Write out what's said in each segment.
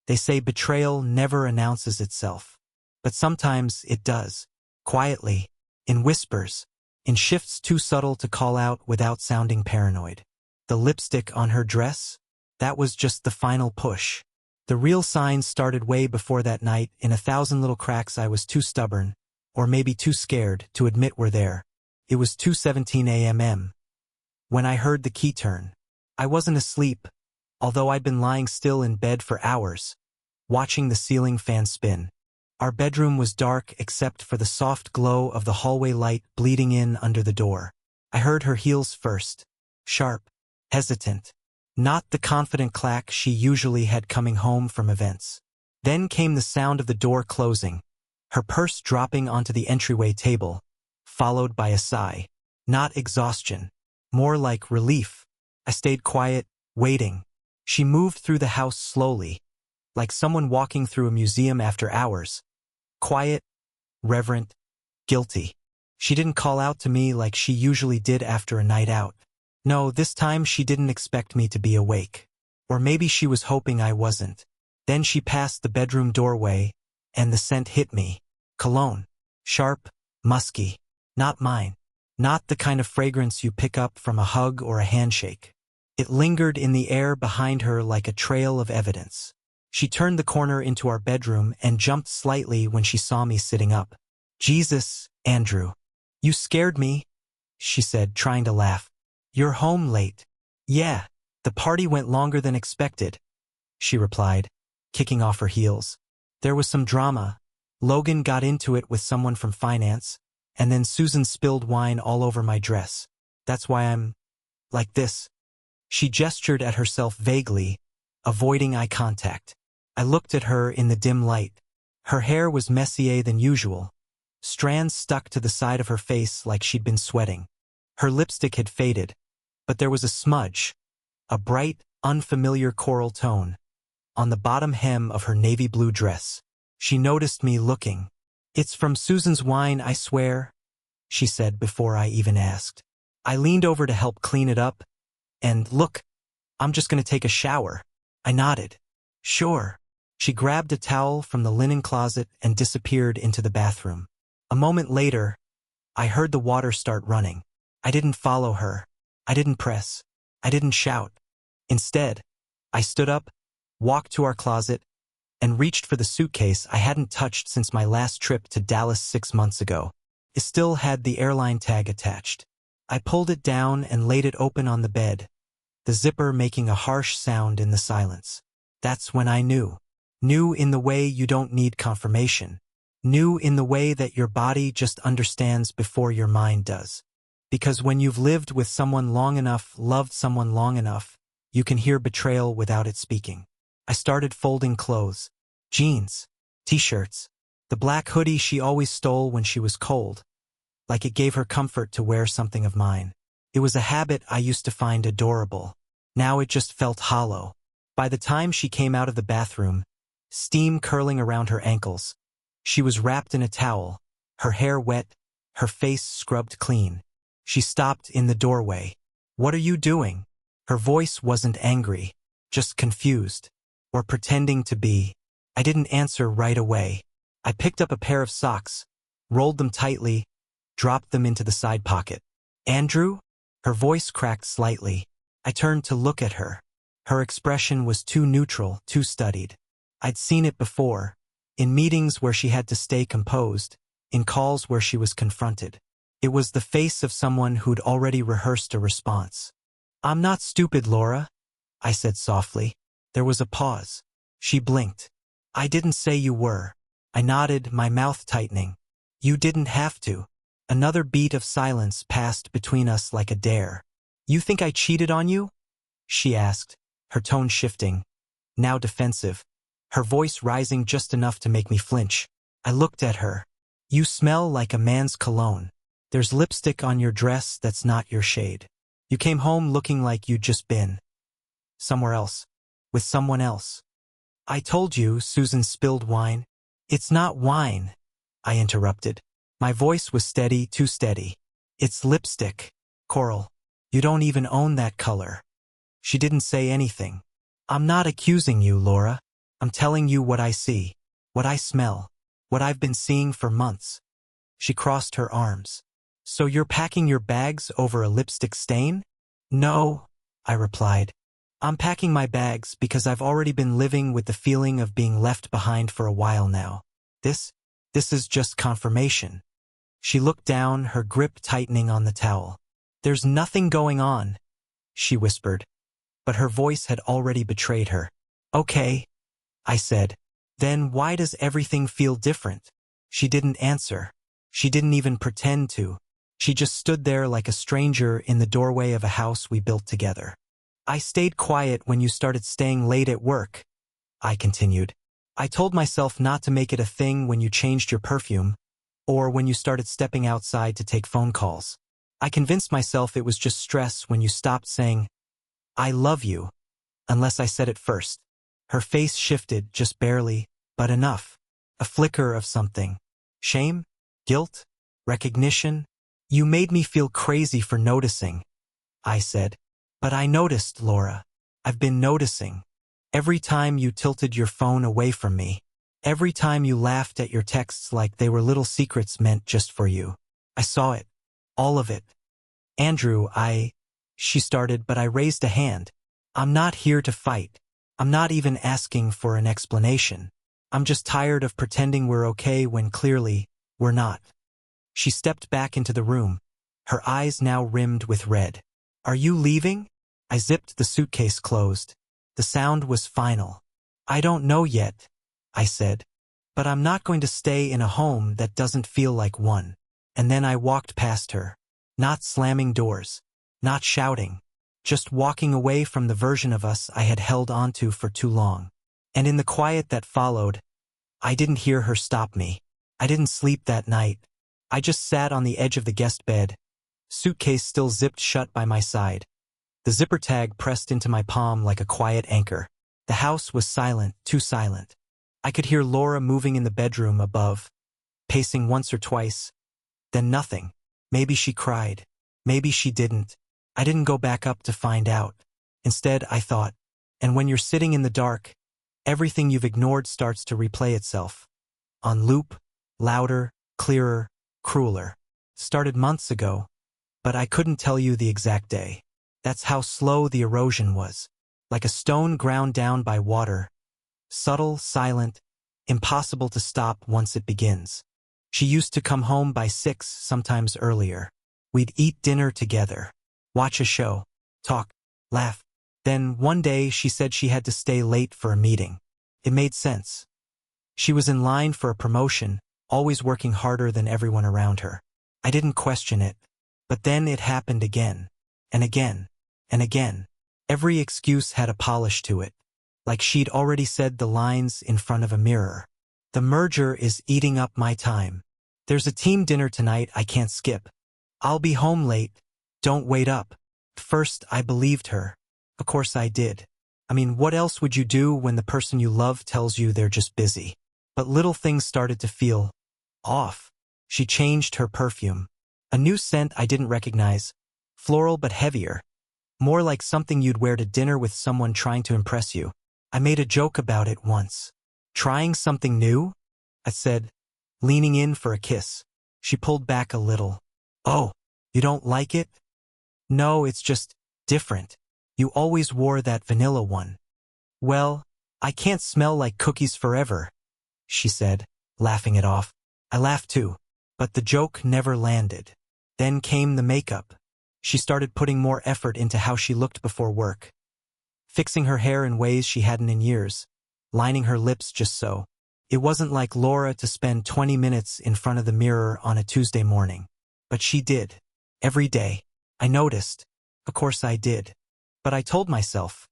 They say betrayal never announces itself. But sometimes it does. Quietly, in whispers, in shifts too subtle to call out without sounding paranoid. The lipstick on her dress? That was just the final push. The real signs started way before that night, in 1,000 little cracks I was too stubborn, or maybe too scared, to admit were there. It was 2:17 a.m. when I heard the key turn. I wasn't asleep, although I'd been lying still in bed for hours, watching the ceiling fan spin. Our bedroom was dark except for the soft glow of the hallway light bleeding in under the door. I heard her heels first, sharp, hesitant, not the confident clack she usually had coming home from events. Then came the sound of the door closing, her purse dropping onto the entryway table, followed by a sigh. Not exhaustion, more like relief. I stayed quiet, waiting. She moved through the house slowly, like someone walking through a museum after hours. Quiet, reverent, guilty. She didn't call out to me like she usually did after a night out. No, this time she didn't expect me to be awake. Or maybe she was hoping I wasn't. Then she passed the bedroom doorway, and the scent hit me. Cologne. Sharp, musky. Not mine. Not the kind of fragrance you pick up from a hug or a handshake. It lingered in the air behind her like a trail of evidence. She turned the corner into our bedroom and jumped slightly when she saw me sitting up. "Jesus, Andrew. You scared me," she said, trying to laugh. "You're home late." "Yeah, the party went longer than expected," she replied, kicking off her heels. "There was some drama. Logan got into it with someone from finance, and then Susan spilled wine all over my dress. That's why I'm like this." She gestured at herself vaguely, avoiding eye contact. I looked at her in the dim light. Her hair was messier than usual. Strands stuck to the side of her face like she'd been sweating. Her lipstick had faded, but there was a smudge, a bright, unfamiliar coral tone, on the bottom hem of her navy blue dress. She noticed me looking. "It's from Susan's wine, I swear," she said before I even asked. I leaned over to help clean it up, and, "Look, I'm just going to take a shower." I nodded. "Sure." She grabbed a towel from the linen closet and disappeared into the bathroom. A moment later, I heard the water start running. I didn't follow her. I didn't press. I didn't shout. Instead, I stood up, walked to our closet, and reached for the suitcase I hadn't touched since my last trip to Dallas 6 months ago. It still had the airline tag attached. I pulled it down and laid it open on the bed, the zipper making a harsh sound in the silence. That's when I knew. Knew in the way you don't need confirmation. Knew in the way that your body just understands before your mind does. Because when you've lived with someone long enough, loved someone long enough, you can hear betrayal without it speaking. I started folding clothes. Jeans, t-shirts, the black hoodie she always stole when she was cold, like it gave her comfort to wear something of mine. It was a habit I used to find adorable. Now it just felt hollow. By the time she came out of the bathroom, steam curling around her ankles, she was wrapped in a towel, her hair wet, her face scrubbed clean. She stopped in the doorway. "What are you doing?" Her voice wasn't angry, just confused, or pretending to be. I didn't answer right away. I picked up a pair of socks, rolled them tightly, dropped them into the side pocket. "Andrew?" Her voice cracked slightly. I turned to look at her. Her expression was too neutral, too studied. I'd seen it before, in meetings where she had to stay composed, in calls where she was confronted. It was the face of someone who'd already rehearsed a response. "I'm not stupid, Laura," I said softly. There was a pause. She blinked. "I didn't say you were." I nodded, my mouth tightening. "You didn't have to." Another beat of silence passed between us like a dare. "You think I cheated on you?" she asked, her tone shifting, now defensive, her voice rising just enough to make me flinch. I looked at her. "You smell like a man's cologne. There's lipstick on your dress that's not your shade. You came home looking like you'd just been somewhere else, with someone else." "I told you Susan spilled wine." "It's not wine," I interrupted. My voice was steady, too steady. "It's lipstick, coral. You don't even own that color." She didn't say anything. "I'm not accusing you, Laura." I'm telling you what I see, what I smell, what I've been seeing for months. She crossed her arms. So you're packing your bags over a lipstick stain? No, I replied. I'm packing my bags because I've already been living with the feeling of being left behind for a while now. This is just confirmation. She looked down, her grip tightening on the towel. There's nothing going on, she whispered, but her voice had already betrayed her. Okay, I said. Then why does everything feel different? She didn't answer. She didn't even pretend to. She just stood there like a stranger in the doorway of a house we built together. I stayed quiet when you started staying late at work, I continued. I told myself not to make it a thing when you changed your perfume, or when you started stepping outside to take phone calls. I convinced myself it was just stress when you stopped saying, I love you, unless I said it first. Her face shifted, just barely, but enough. A flicker of something. Shame? Guilt? Recognition? You made me feel crazy for noticing, I said. But I noticed, Laura. I've been noticing. Every time you tilted your phone away from me. Every time you laughed at your texts like they were little secrets meant just for you. I saw it. All of it. Andrew, she started, but I raised a hand. I'm not here to fight. I'm not even asking for an explanation. I'm just tired of pretending we're okay when clearly, we're not. She stepped back into the room, her eyes now rimmed with red. Are you leaving? I zipped the suitcase closed. The sound was final. I don't know yet, I said. But I'm not going to stay in a home that doesn't feel like one. And then I walked past her. Not slamming doors. Not shouting. Just walking away from the version of us I had held onto for too long. And in the quiet that followed, I didn't hear her stop me. I didn't sleep that night. I just sat on the edge of the guest bed, suitcase still zipped shut by my side. The zipper tag pressed into my palm like a quiet anchor. The house was silent, too silent. I could hear Laura moving in the bedroom above, pacing once or twice, then nothing. Maybe she cried. Maybe she didn't. I didn't go back up to find out. Instead, I thought, and when you're sitting in the dark, everything you've ignored starts to replay itself. On loop, louder, clearer, crueler. Started months ago, but I couldn't tell you the exact day. That's how slow the erosion was. Like a stone ground down by water. Subtle, silent, impossible to stop once it begins. She used to come home by 6, sometimes earlier. We'd eat dinner together, watch a show, talk, laugh. Then one day she said she had to stay late for a meeting. It made sense. She was in line for a promotion, always working harder than everyone around her. I didn't question it. But then it happened again, and again, and again. Every excuse had a polish to it, like she'd already said the lines in front of a mirror. The merger is eating up my time. There's a team dinner tonight I can't skip. I'll be home late. Don't wait up. First, I believed her. Of course I did. I mean, what else would you do when the person you love tells you they're just busy? But little things started to feel off. She changed her perfume. A new scent I didn't recognize. Floral but heavier. More like something you'd wear to dinner with someone trying to impress you. I made a joke about it once. Trying something new? I said, leaning in for a kiss. She pulled back a little. Oh, you don't like it? No, it's just different. You always wore that vanilla one. Well, I can't smell like cookies forever, she said, laughing it off. I laughed too, but the joke never landed. Then came the makeup. She started putting more effort into how she looked before work. Fixing her hair in ways she hadn't in years. Lining her lips just so. It wasn't like Laura to spend 20 minutes in front of the mirror on a Tuesday morning. But she did. Every day. I noticed. Of course I did. But I told myself,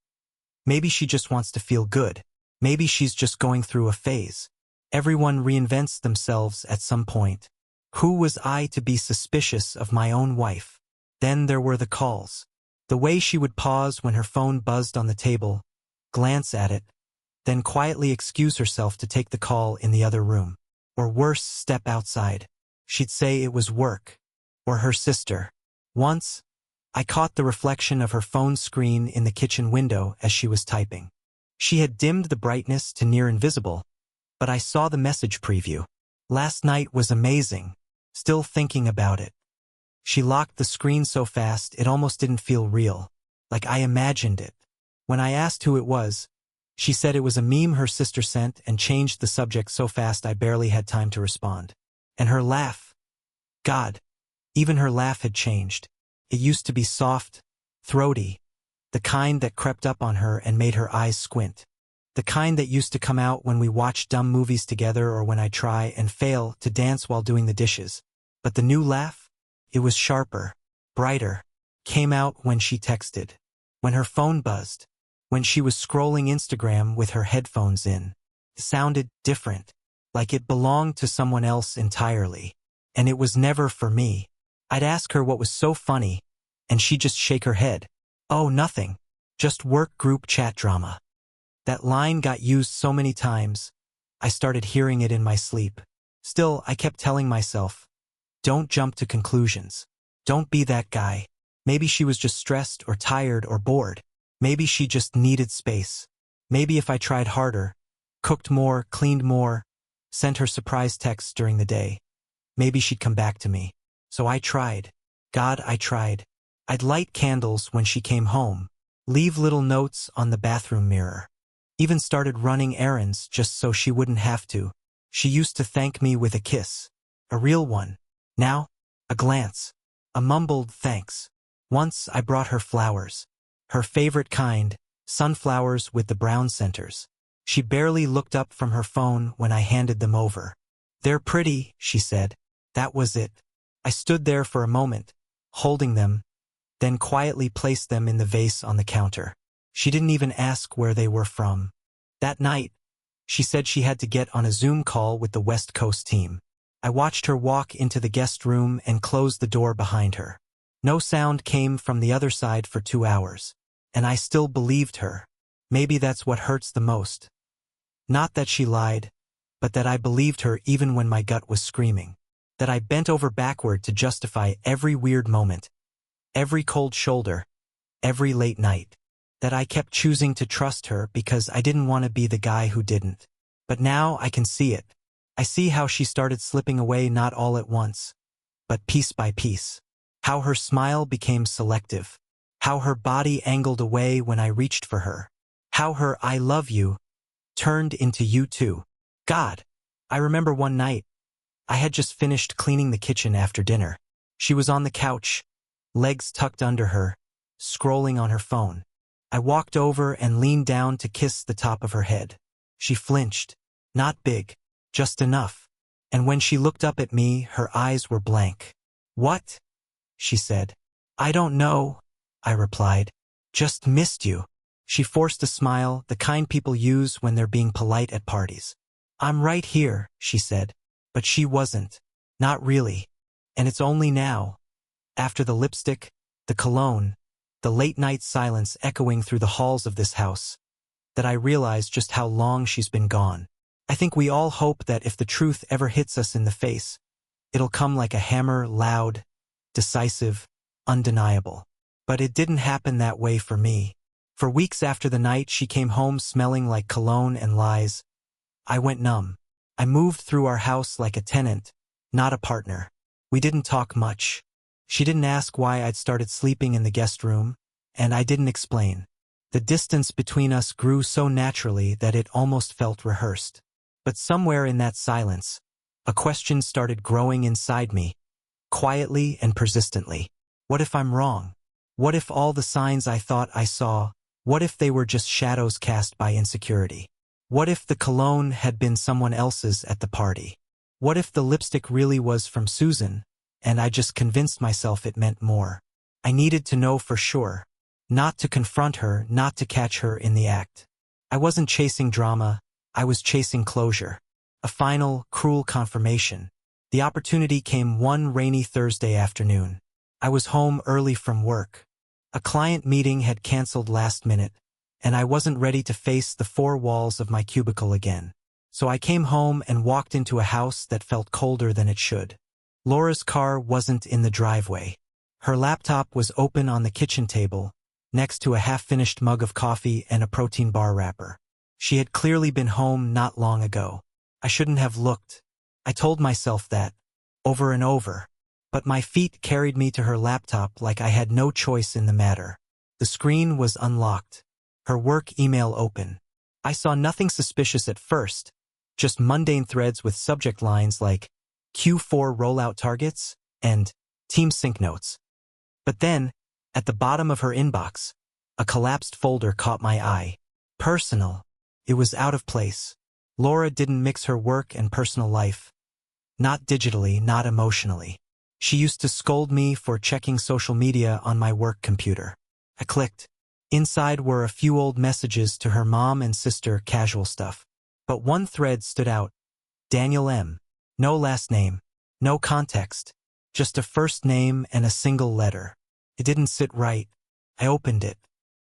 maybe she just wants to feel good. Maybe she's just going through a phase. Everyone reinvents themselves at some point. Who was I to be suspicious of my own wife? Then there were the calls. The way she would pause when her phone buzzed on the table, glance at it, then quietly excuse herself to take the call in the other room. Or worse, step outside. She'd say it was work. Or her sister. Once, I caught the reflection of her phone screen in the kitchen window as she was typing. She had dimmed the brightness to near invisible, but I saw the message preview. Last night was amazing. Still thinking about it. She locked the screen so fast it almost didn't feel real, like I imagined it. When I asked who it was, she said it was a meme her sister sent and changed the subject so fast I barely had time to respond. And her laugh. God, even her laugh had changed. It used to be soft, throaty, the kind that crept up on her and made her eyes squint. The kind that used to come out when we watched dumb movies together or when I try and fail to dance while doing the dishes. But the new laugh? It was sharper, brighter, came out when she texted, when her phone buzzed, when she was scrolling Instagram with her headphones in. It sounded different, like it belonged to someone else entirely. And it was never for me. I'd ask her what was so funny, and she'd just shake her head. Oh, nothing. Just work group chat drama. That line got used so many times, I started hearing it in my sleep. Still, I kept telling myself, don't jump to conclusions. Don't be that guy. Maybe she was just stressed or tired or bored. Maybe she just needed space. Maybe if I tried harder, cooked more, cleaned more, sent her surprise texts during the day, maybe she'd come back to me. So I tried. God, I tried. I'd light candles when she came home, leave little notes on the bathroom mirror. Even started running errands just so she wouldn't have to. She used to thank me with a kiss. A real one. Now, a glance. A mumbled thanks. Once I brought her flowers. Her favorite kind, sunflowers with the brown centers. She barely looked up from her phone when I handed them over. They're pretty, she said. That was it. I stood there for a moment, holding them, then quietly placed them in the vase on the counter. She didn't even ask where they were from. That night, she said she had to get on a Zoom call with the West Coast team. I watched her walk into the guest room and close the door behind her. No sound came from the other side for 2 hours. And I still believed her. Maybe that's what hurts the most. Not that she lied, but that I believed her even when my gut was screaming. That I bent over backward to justify every weird moment, every cold shoulder, every late night. That I kept choosing to trust her because I didn't want to be the guy who didn't. But now I can see it. I see how she started slipping away not all at once, but piece by piece. How her smile became selective. How her body angled away when I reached for her. How her "I love you" turned into "you too." God, I remember one night. I had just finished cleaning the kitchen after dinner. She was on the couch, legs tucked under her, scrolling on her phone. I walked over and leaned down to kiss the top of her head. She flinched. Not big, just enough. And when she looked up at me, her eyes were blank. "What?" she said. "I don't know," I replied. "Just missed you." She forced a smile, the kind people use when they're being polite at parties. "I'm right here," she said. But she wasn't. Not really. And it's only now, after the lipstick, the cologne, the late-night silence echoing through the halls of this house, that I realized just how long she's been gone. I think we all hope that if the truth ever hits us in the face, it'll come like a hammer, loud, decisive, undeniable. But it didn't happen that way for me. For weeks after the night she came home smelling like cologne and lies, I went numb. I moved through our house like a tenant, not a partner. We didn't talk much. She didn't ask why I'd started sleeping in the guest room, and I didn't explain. The distance between us grew so naturally that it almost felt rehearsed. But somewhere in that silence, a question started growing inside me, quietly and persistently. What if I'm wrong? What if all the signs I thought I saw, what if they were just shadows cast by insecurity? What if the cologne had been someone else's at the party? What if the lipstick really was from Susan, and I just convinced myself it meant more? I needed to know for sure. Not to confront her, not to catch her in the act. I wasn't chasing drama, I was chasing closure. A final, cruel confirmation. The opportunity came one rainy Thursday afternoon. I was home early from work. A client meeting had canceled last minute, and I wasn't ready to face the four walls of my cubicle again. So I came home and walked into a house that felt colder than it should. Laura's car wasn't in the driveway. Her laptop was open on the kitchen table, next to a half-finished mug of coffee and a protein bar wrapper. She had clearly been home not long ago. I shouldn't have looked. I told myself that, over and over. But my feet carried me to her laptop like I had no choice in the matter. The screen was unlocked. Her work email open. I saw nothing suspicious at first, just mundane threads with subject lines like Q4 rollout targets and Team Sync notes. But then, at the bottom of her inbox, a collapsed folder caught my eye. Personal. It was out of place. Laura didn't mix her work and personal life. Not digitally, not emotionally. She used to scold me for checking social media on my work computer. I clicked. Inside were a few old messages to her mom and sister, casual stuff. But one thread stood out. Daniel M. No last name. No context. Just a first name and a single letter. It didn't sit right. I opened it.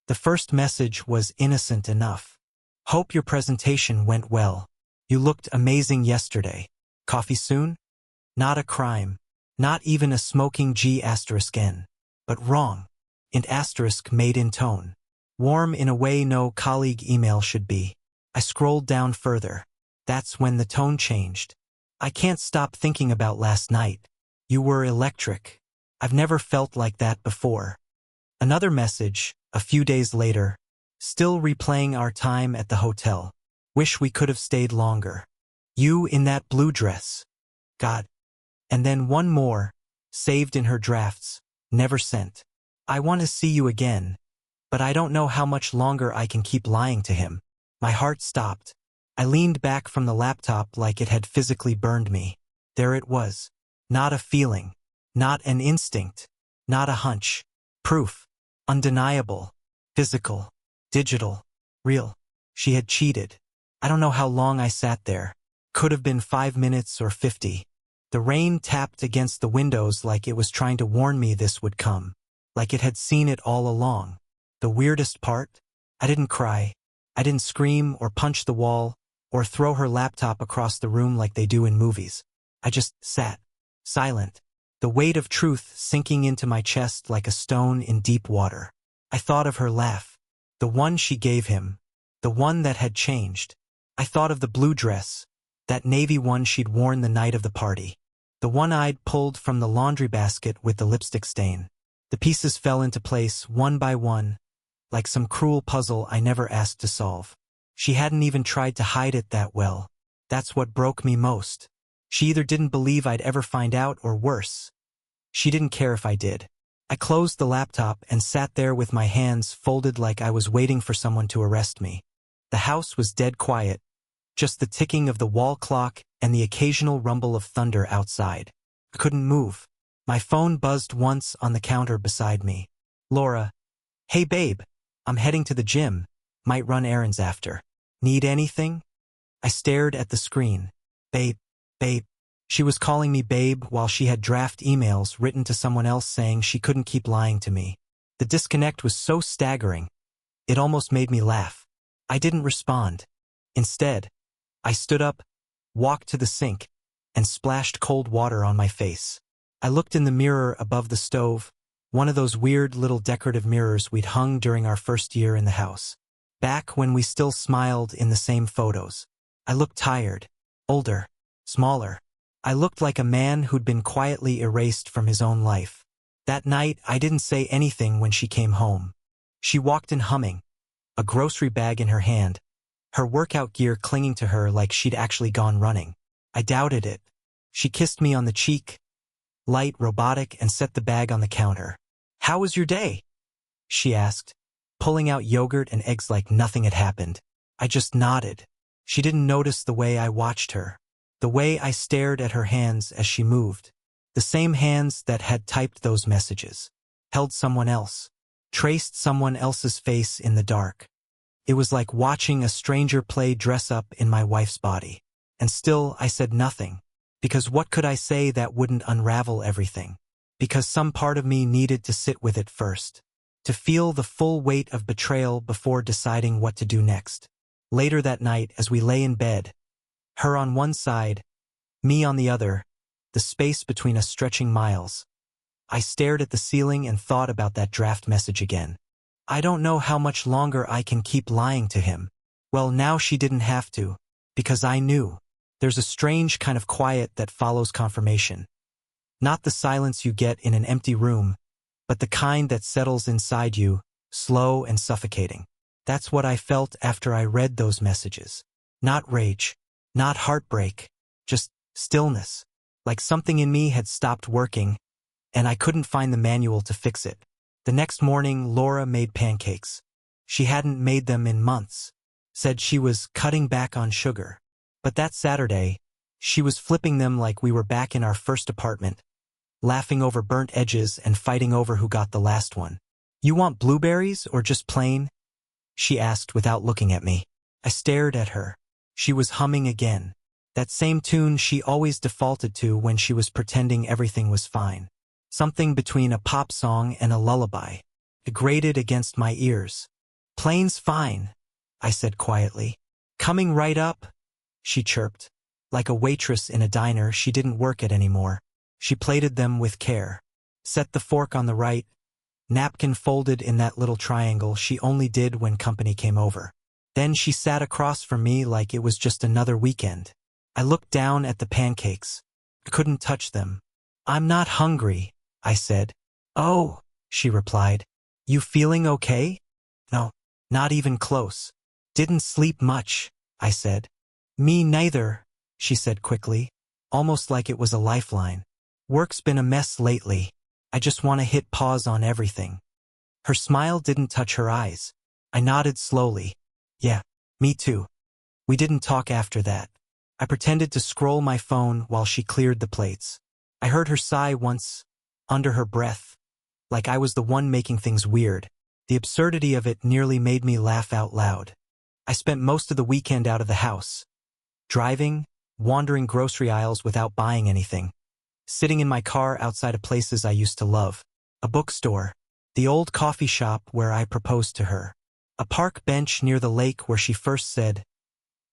The first message was innocent enough. Hope your presentation went well. You looked amazing yesterday. Coffee soon? Not a crime. Not even a smoking G*N. But wrong. Int asterisk made in tone. Warm in a way no colleague email should be. I scrolled down further. That's when the tone changed. I can't stop thinking about last night. You were electric. I've never felt like that before. Another message, a few days later. Still replaying our time at the hotel. Wish we could have stayed longer. You in that blue dress. God. And then one more, saved in her drafts, never sent. I want to see you again, but I don't know how much longer I can keep lying to him. My heart stopped. I leaned back from the laptop like it had physically burned me. There it was. Not a feeling. Not an instinct. Not a hunch. Proof. Undeniable. Physical. Digital. Real. She had cheated. I don't know how long I sat there. Could have been 5 minutes or 50. The rain tapped against the windows like it was trying to warn me this would come. Like it had seen it all along. The weirdest part? I didn't cry. I didn't scream or punch the wall or throw her laptop across the room like they do in movies. I just sat. Silent. The weight of truth sinking into my chest like a stone in deep water. I thought of her laugh. The one she gave him. The one that had changed. I thought of the blue dress. That navy one she'd worn the night of the party. The one I'd pulled from the laundry basket with the lipstick stain. The pieces fell into place one by one, like some cruel puzzle I never asked to solve. She hadn't even tried to hide it that well. That's what broke me most. She either didn't believe I'd ever find out or worse. She didn't care if I did. I closed the laptop and sat there with my hands folded like I was waiting for someone to arrest me. The house was dead quiet. Just the ticking of the wall clock and the occasional rumble of thunder outside. I couldn't move. My phone buzzed once on the counter beside me. Laura. Hey babe. I'm heading to the gym. Might run errands after. Need anything? I stared at the screen. Babe. Babe. She was calling me babe while she had draft emails written to someone else saying she couldn't keep lying to me. The disconnect was so staggering. It almost made me laugh. I didn't respond. Instead, I stood up, walked to the sink, and splashed cold water on my face. I looked in the mirror above the stove, one of those weird little decorative mirrors we'd hung during our first year in the house. Back when we still smiled in the same photos. I looked tired, older, smaller. I looked like a man who'd been quietly erased from his own life. That night, I didn't say anything when she came home. She walked in humming, a grocery bag in her hand, her workout gear clinging to her like she'd actually gone running. I doubted it. She kissed me on the cheek, light, robotic, and set the bag on the counter. How was your day? She asked, pulling out yogurt and eggs like nothing had happened. I just nodded. She didn't notice the way I watched her, the way I stared at her hands as she moved. The same hands that had typed those messages, held someone else, traced someone else's face in the dark. It was like watching a stranger play dress up in my wife's body. And still I said nothing. Because what could I say that wouldn't unravel everything? Because some part of me needed to sit with it first. To feel the full weight of betrayal before deciding what to do next. Later that night, as we lay in bed, her on one side, me on the other, the space between us stretching miles, I stared at the ceiling and thought about that draft message again. I don't know how much longer I can keep lying to him. Well, now she didn't have to, because I knew. There's a strange kind of quiet that follows confirmation. Not the silence you get in an empty room, but the kind that settles inside you, slow and suffocating. That's what I felt after I read those messages. Not rage, not heartbreak, just stillness. Like something in me had stopped working, and I couldn't find the manual to fix it. The next morning, Laura made pancakes. She hadn't made them in months. Said she was cutting back on sugar. But that Saturday, she was flipping them like we were back in our first apartment, laughing over burnt edges and fighting over who got the last one. "You want blueberries or just plain?" she asked without looking at me. I stared at her. She was humming again. That same tune she always defaulted to when she was pretending everything was fine. Something between a pop song and a lullaby. It grated against my ears. "Plain's fine," I said quietly. "Coming right up," she chirped. Like a waitress in a diner, she didn't work it anymore. She plated them with care. Set the fork on the right, napkin folded in that little triangle she only did when company came over. Then she sat across from me like it was just another weekend. I looked down at the pancakes. I couldn't touch them. "I'm not hungry," I said. "Oh," she replied. "You feeling okay?" "No, not even close." "Didn't sleep much," I said. "Me neither," she said quickly, almost like it was a lifeline. "Work's been a mess lately. I just want to hit pause on everything." Her smile didn't touch her eyes. I nodded slowly. "Yeah, me too." We didn't talk after that. I pretended to scroll my phone while she cleared the plates. I heard her sigh once, under her breath, like I was the one making things weird. The absurdity of it nearly made me laugh out loud. I spent most of the weekend out of the house. Driving, wandering grocery aisles without buying anything. Sitting in my car outside of places I used to love. A bookstore. The old coffee shop where I proposed to her. A park bench near the lake where she first said,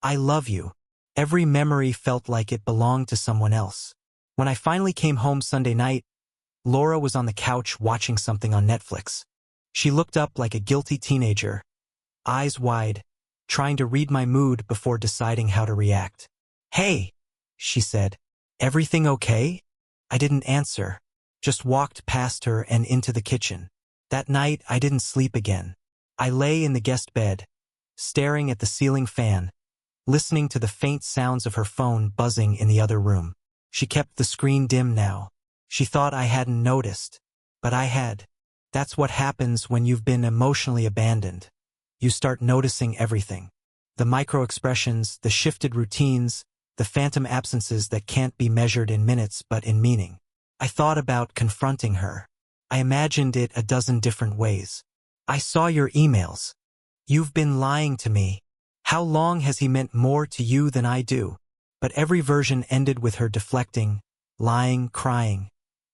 "I love you." Every memory felt like it belonged to someone else. When I finally came home Sunday night, Laura was on the couch watching something on Netflix. She looked up like a guilty teenager, eyes wide, trying to read my mood before deciding how to react. "Hey," she said. "Everything okay?" I didn't answer, just walked past her and into the kitchen. That night, I didn't sleep again. I lay in the guest bed, staring at the ceiling fan, listening to the faint sounds of her phone buzzing in the other room. She kept the screen dim now. She thought I hadn't noticed, but I had. That's what happens when you've been emotionally abandoned. You start noticing everything. The micro-expressions, the shifted routines, the phantom absences that can't be measured in minutes but in meaning. I thought about confronting her. I imagined it a dozen different ways. "I saw your emails. You've been lying to me. How long has he meant more to you than I do?" But every version ended with her deflecting, lying, crying.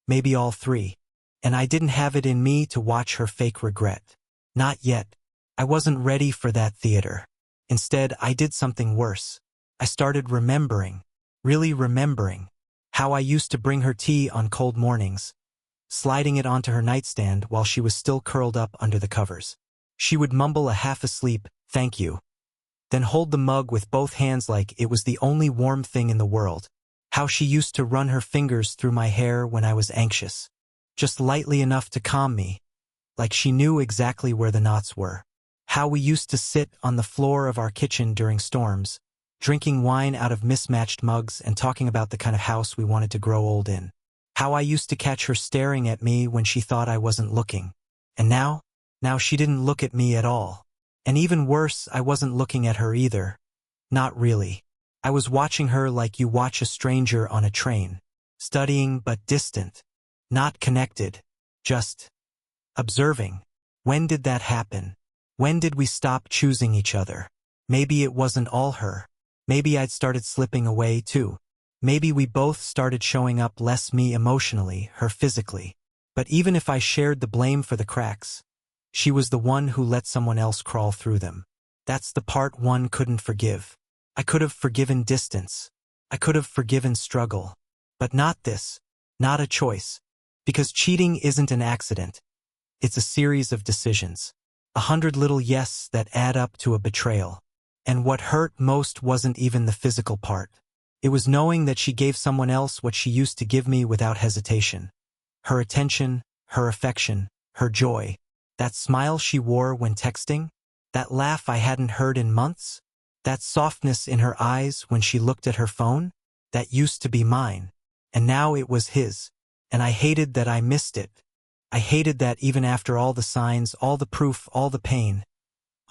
Maybe all three. And I didn't have it in me to watch her fake regret. Not yet. I wasn't ready for that theater. Instead, I did something worse. I started remembering, really remembering, how I used to bring her tea on cold mornings, sliding it onto her nightstand while she was still curled up under the covers. She would mumble a half-asleep, "Thank you," then hold the mug with both hands like it was the only warm thing in the world. How she used to run her fingers through my hair when I was anxious, just lightly enough to calm me, like she knew exactly where the knots were. How we used to sit on the floor of our kitchen during storms, drinking wine out of mismatched mugs and talking about the kind of house we wanted to grow old in. How I used to catch her staring at me when she thought I wasn't looking. And now she didn't look at me at all. And even worse, I wasn't looking at her either. Not really. I was watching her like you watch a stranger on a train. Studying but distant. Not connected. Just observing. When did that happen? When did we stop choosing each other? Maybe it wasn't all her. Maybe I'd started slipping away too. Maybe we both started showing up less me emotionally, her physically. But even if I shared the blame for the cracks, she was the one who let someone else crawl through them. That's the part one couldn't forgive. I could have forgiven distance. I could have forgiven struggle. But not this. Not a choice. Because cheating isn't an accident. It's a series of decisions. 100 little yes that add up to a betrayal. And what hurt most wasn't even the physical part. It was knowing that she gave someone else what she used to give me without hesitation. Her attention, her affection, her joy. That smile she wore when texting. That laugh I hadn't heard in months. That softness in her eyes when she looked at her phone. That used to be mine. And now it was his. And I hated that I missed it. I hated that even after all the signs, all the proof, all the pain,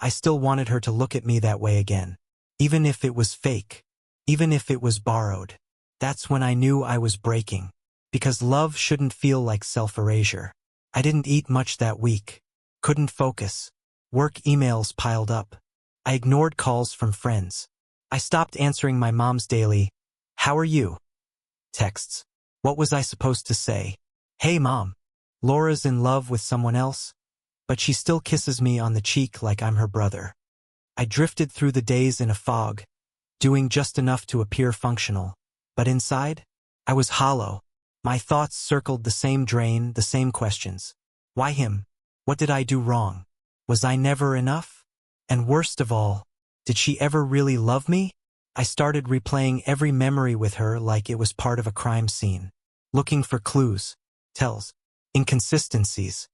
I still wanted her to look at me that way again. Even if it was fake. Even if it was borrowed. That's when I knew I was breaking. Because love shouldn't feel like self-erasure. I didn't eat much that week. Couldn't focus. Work emails piled up. I ignored calls from friends. I stopped answering my mom's daily, "How are you?" texts. What was I supposed to say? "Hey mom, Laura's in love with someone else, but she still kisses me on the cheek like I'm her brother." I drifted through the days in a fog, doing just enough to appear functional. But inside, I was hollow. My thoughts circled the same drain, the same questions. Why him? What did I do wrong? Was I never enough? And worst of all, did she ever really love me? I started replaying every memory with her like it was part of a crime scene, looking for clues, tells, inconsistencies.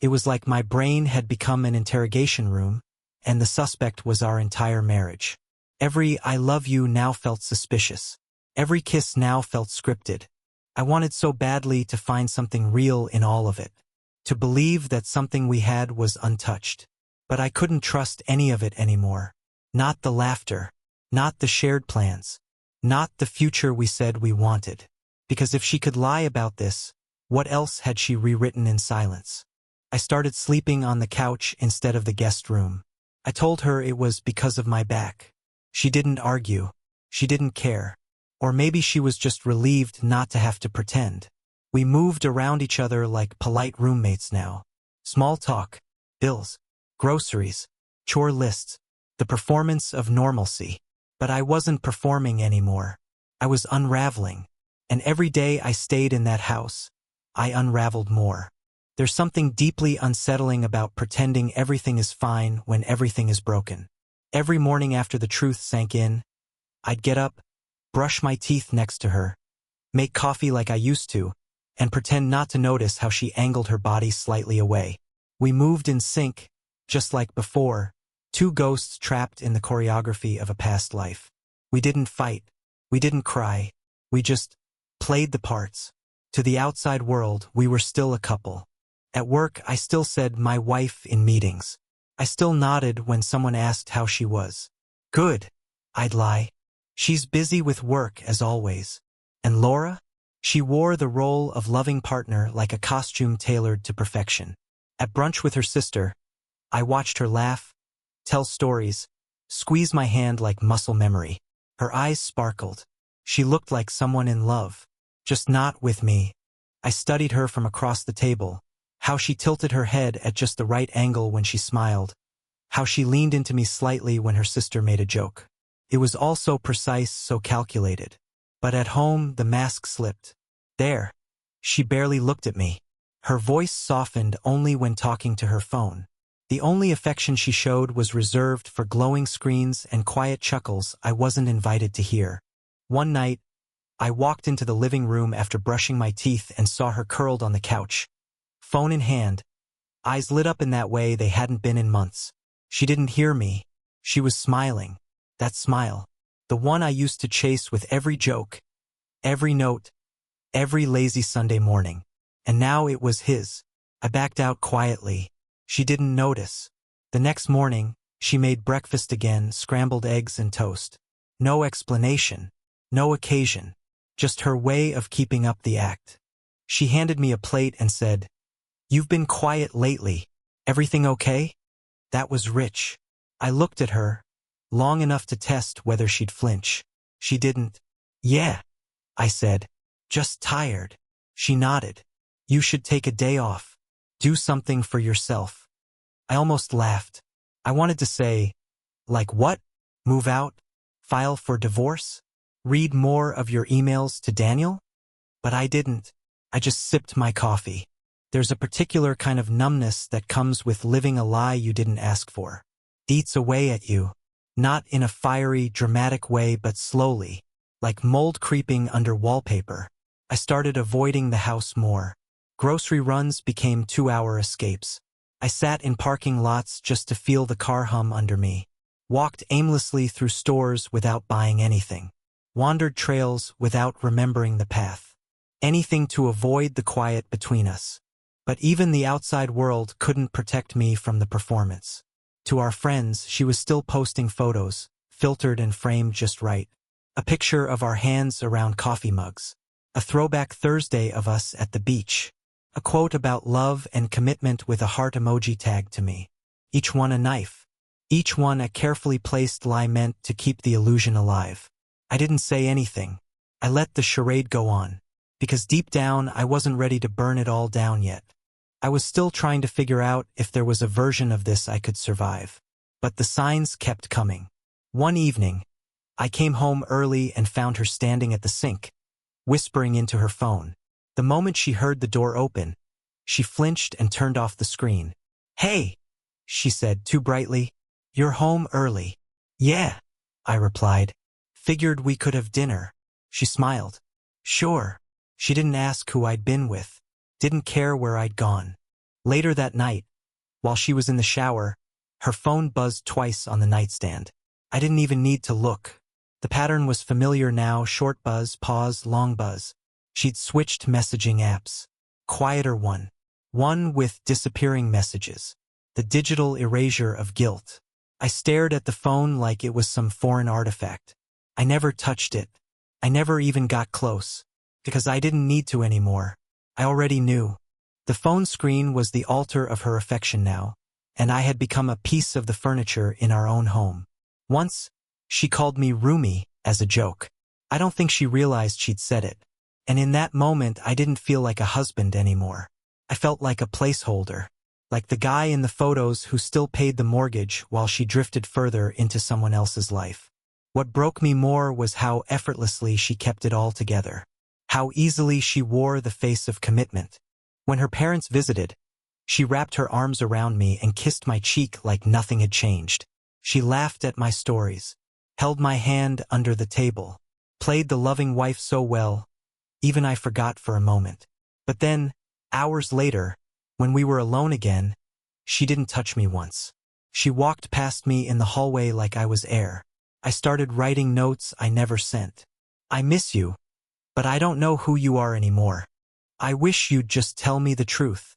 It was like my brain had become an interrogation room, and the suspect was our entire marriage. Every "I love you" now felt suspicious. Every kiss now felt scripted. I wanted so badly to find something real in all of it, to believe that something we had was untouched. But I couldn't trust any of it anymore. Not the laughter, not the shared plans, not the future we said we wanted. Because if she could lie about this, what else had she rewritten in silence? I started sleeping on the couch instead of the guest room. I told her it was because of my back. She didn't argue. She didn't care. Or maybe she was just relieved not to have to pretend. We moved around each other like polite roommates now. Small talk, bills, groceries, chore lists, the performance of normalcy. But I wasn't performing anymore. I was unraveling. And every day I stayed in that house, I unraveled more. There's something deeply unsettling about pretending everything is fine when everything is broken. Every morning after the truth sank in, I'd get up, brush my teeth next to her, make coffee like I used to, and pretend not to notice how she angled her body slightly away. We moved in sync, just like before, two ghosts trapped in the choreography of a past life. We didn't fight. We didn't cry. We just played the parts. To the outside world, we were still a couple. At work, I still said "my wife" in meetings. I still nodded when someone asked how she was. "Good," I'd lie. "She's busy with work as always." And Laura? She wore the role of loving partner like a costume tailored to perfection. At brunch with her sister, I watched her laugh, tell stories, squeeze my hand like muscle memory. Her eyes sparkled. She looked like someone in love, just not with me. I studied her from across the table, how she tilted her head at just the right angle when she smiled, how she leaned into me slightly when her sister made a joke. It was all so precise, so calculated. But at home, the mask slipped. There. She barely looked at me. Her voice softened only when talking to her phone. The only affection she showed was reserved for glowing screens and quiet chuckles I wasn't invited to hear. One night, I walked into the living room after brushing my teeth and saw her curled on the couch, phone in hand, eyes lit up in that way they hadn't been in months. She didn't hear me. She was smiling. That smile. The one I used to chase with every joke, every note, every lazy Sunday morning. And now it was his. I backed out quietly. She didn't notice. The next morning, she made breakfast again, scrambled eggs and toast. No explanation. No occasion. Just her way of keeping up the act. She handed me a plate and said, "You've been quiet lately. Everything okay?" That was rich. I looked at her, long enough to test whether she'd flinch. She didn't. "Yeah," I said. "Just tired." She nodded. "You should take a day off. Do something for yourself." I almost laughed. I wanted to say, "Like what? Move out? File for divorce? Read more of your emails to Daniel?" But I didn't. I just sipped my coffee. There's a particular kind of numbness that comes with living a lie you didn't ask for. Eats away at you. Not in a fiery, dramatic way, but slowly, like mold creeping under wallpaper. I started avoiding the house more. Grocery runs became 2-hour escapes. I sat in parking lots just to feel the car hum under me. Walked aimlessly through stores without buying anything. Wandered trails without remembering the path. Anything to avoid the quiet between us. But even the outside world couldn't protect me from the performance. To our friends, she was still posting photos, filtered and framed just right. A picture of our hands around coffee mugs. A throwback Thursday of us at the beach. A quote about love and commitment with a heart emoji tagged to me. Each one a knife. Each one a carefully placed lie meant to keep the illusion alive. I didn't say anything. I let the charade go on. Because deep down, I wasn't ready to burn it all down yet. I was still trying to figure out if there was a version of this I could survive. But the signs kept coming. One evening, I came home early and found her standing at the sink, whispering into her phone. The moment she heard the door open, she flinched and turned off the screen. "Hey," she said too brightly. "You're home early." "Yeah," I replied. "Figured we could have dinner." She smiled. "Sure." She didn't ask who I'd been with. Didn't care where I'd gone. Later that night, while she was in the shower, her phone buzzed twice on the nightstand. I didn't even need to look. The pattern was familiar now: short buzz, pause, long buzz. She'd switched messaging apps. Quieter one. One with disappearing messages. The digital erasure of guilt. I stared at the phone like it was some foreign artifact. I never touched it. I never even got close. Because I didn't need to anymore. I already knew. The phone screen was the altar of her affection now, and I had become a piece of the furniture in our own home. Once, she called me roomie as a joke. I don't think she realized she'd said it. And in that moment, I didn't feel like a husband anymore. I felt like a placeholder. Like the guy in the photos who still paid the mortgage while she drifted further into someone else's life. What broke me more was how effortlessly she kept it all together. How easily she wore the face of commitment. When her parents visited, she wrapped her arms around me and kissed my cheek like nothing had changed. She laughed at my stories, held my hand under the table, played the loving wife so well, even I forgot for a moment. But then, hours later, when we were alone again, she didn't touch me once. She walked past me in the hallway like I was air. I started writing notes I never sent. "I miss you. But I don't know who you are anymore. I wish you'd just tell me the truth.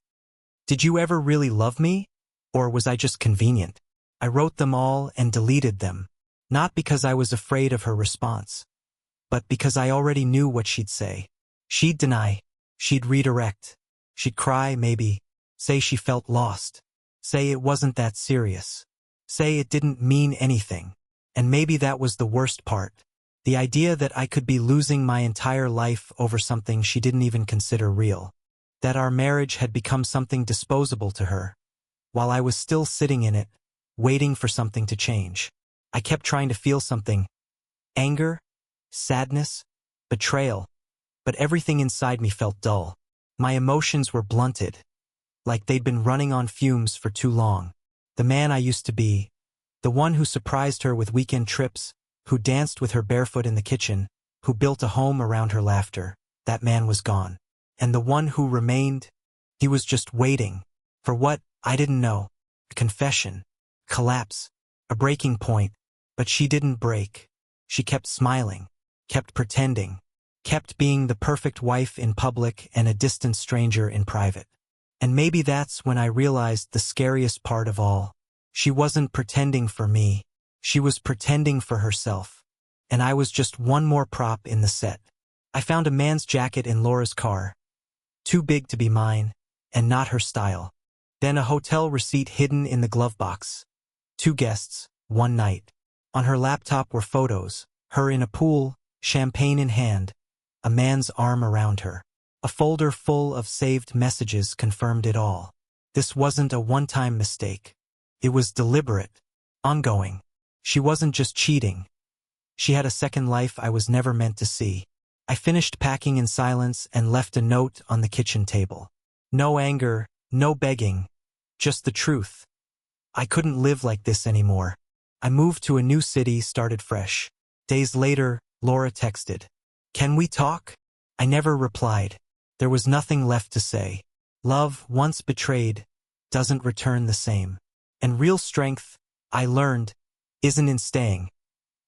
Did you ever really love me? Or was I just convenient?" I wrote them all and deleted them. Not because I was afraid of her response, but because I already knew what she'd say. She'd deny. She'd redirect. She'd cry, maybe. Say she felt lost. Say it wasn't that serious. Say it didn't mean anything. And maybe that was the worst part. The idea that I could be losing my entire life over something she didn't even consider real. That our marriage had become something disposable to her, while I was still sitting in it, waiting for something to change. I kept trying to feel something. Anger, sadness, betrayal. But everything inside me felt dull. My emotions were blunted, like they'd been running on fumes for too long. The man I used to be, the one who surprised her with weekend trips, who danced with her barefoot in the kitchen, who built a home around her laughter, that man was gone. And the one who remained, he was just waiting. For what? I didn't know. A confession. Collapse. A breaking point. But she didn't break. She kept smiling. Kept pretending. Kept being the perfect wife in public and a distant stranger in private. And maybe that's when I realized the scariest part of all. She wasn't pretending for me. She was pretending for herself. And I was just one more prop in the set. I found a man's jacket in Laura's car. Too big to be mine, and not her style. Then a hotel receipt hidden in the glove box. 2 guests, 1 night. On her laptop were photos, her in a pool, champagne in hand, a man's arm around her. A folder full of saved messages confirmed it all. This wasn't a one-time mistake. It was deliberate, ongoing. She wasn't just cheating. She had a second life I was never meant to see. I finished packing in silence and left a note on the kitchen table. No anger, no begging, just the truth. I couldn't live like this anymore. I moved to a new city, started fresh. Days later, Laura texted, "Can we talk?" I never replied. There was nothing left to say. Love, once betrayed, doesn't return the same. And real strength, I learned, isn't in staying.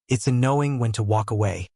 It's in knowing when to walk away.